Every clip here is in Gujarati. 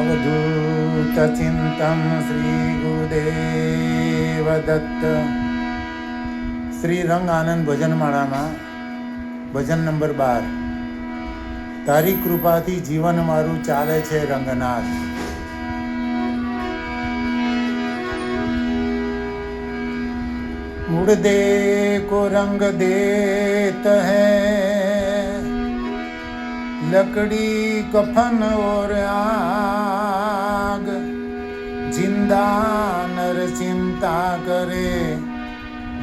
અવધૂત ચિંતન શ્રી ગુરુદેવ દત્ત. શ્રી રંગ આનંદ ભજનમાળામાં ભજન નંબર 12. તારી કૃપાથી જીવન મારું ચાલે છે રંગનાથ. मुड़ दे को रंग देत है, लकड़ी कफन और आग. जिंदा नर चिंता करे,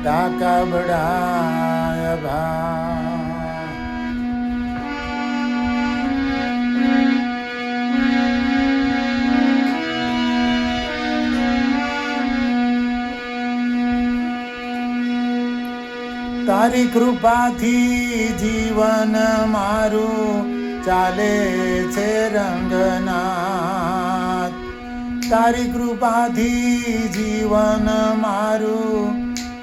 ताका बढ़ाया भा. તારી કૃપાથી જીવન મારું ચાલે છે રંગનાથ. તારી કૃપાથી જીવન મારું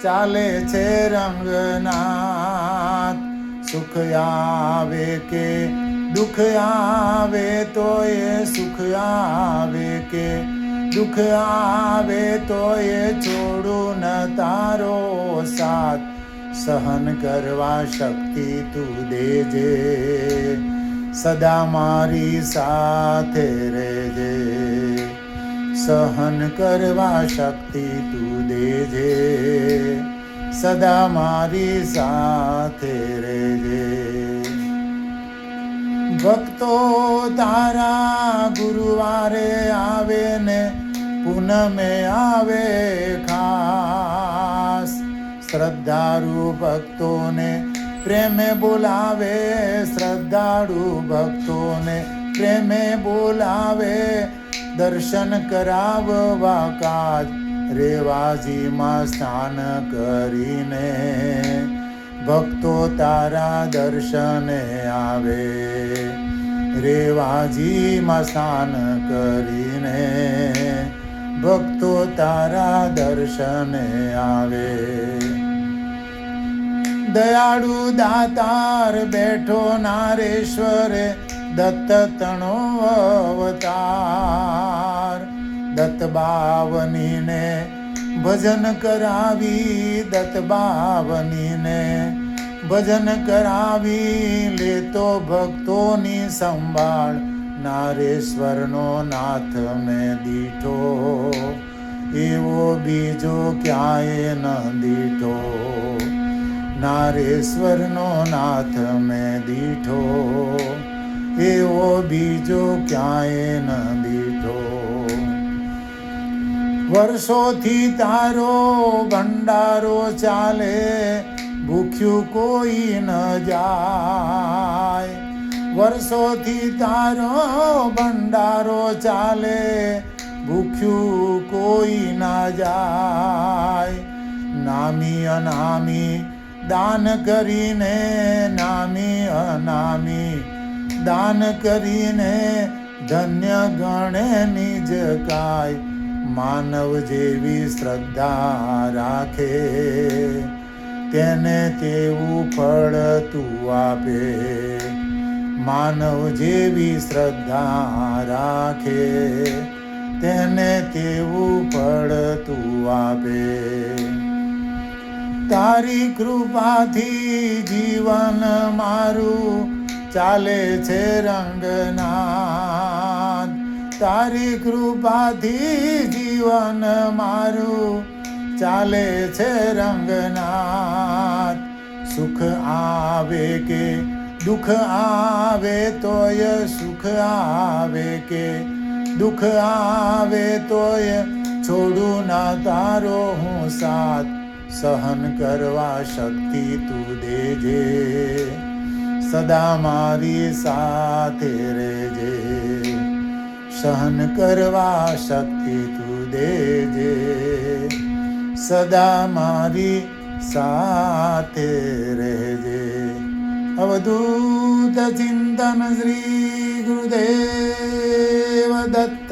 ચાલે છે રંગનાથ. સુખ આવે કે દુઃખ આવે તોય, સુખ આવે કે દુઃખ આવે તોય છોડું ન તારો સાથ. સહન કરવા શક્તિ તું દેજે, સદા મારી સાથે રહેજે. સહન કરવા શક્તિ તું દેજે, સદા મારી સાથે રહેજે. ભક્તો તારા ગુરુવારે આવે ને પૂનમે આવે ખાસ. શ્રદ્ધાળુ ભક્તોને પ્રેમે બોલાવે, શ્રદ્ધાળુ ભક્તોને પ્રેમે બોલાવે. દર્શન કરાવવા કાજ રેવાજીમાં સ્નાન કરીને ભક્તો તારા દર્શને આવે. રેવાજીમાં સ્નાન કરીને ભક્તો તારા દર્શને આવે. દયાળુ દાતાર બેઠો નારેશ્વરે, દત્ત તણો અવતાર. દત્ત બાવનીને ભજન કરાવી, દત્ત બાવનીને ભજન કરાવી. લેતો ભક્તોની સંભાળ, નારેશ્વરનો નાથ મેં દીઠો. એવો બીજો ક્યાંય ન દીઠો. નારેશ્વરનો નાથ મેં દીઠો, એવો બીજો ક્યાંય ન દીઠો. વર્ષોથી તારો ભંડારો ચાલે, ભૂખ્યું કોઈ ન જાય. વર્ષોથી તારો ભંડારો ચાલે, ભૂખ્યું કોઈ ના જાય. નામી અનામી દાન કરીને, નામી અનામી દાન કરીને ધન્ય ગણે નિજ કાય. માનવ જેવી શ્રદ્ધા રાખે, તેને તેવું ફળ તું આપે. માનવ જેવી શ્રદ્ધા રાખે, તેને તેવું ફળ તું આપે. તારી કૃપાથી જીવન મારું ચાલે છે રંગનાથ. તારી કૃપાથી જીવન મારું ચાલે છે રંગનાથ. સુખ આવે કે દુઃખ આવે તોય, સુખ આવે કે દુઃખ આવે તોય છોડું ના તારો હું સાથ. સહન કરવા શક્તિ તું દેજે, સદા મારી સાથે રહેજે. સહન કરવા શક્તિ તું દેજે, સદા મારી સાથે રહેજે. અવધૂત ચિંતન શ્રી ગુરુદેવ દત્ત.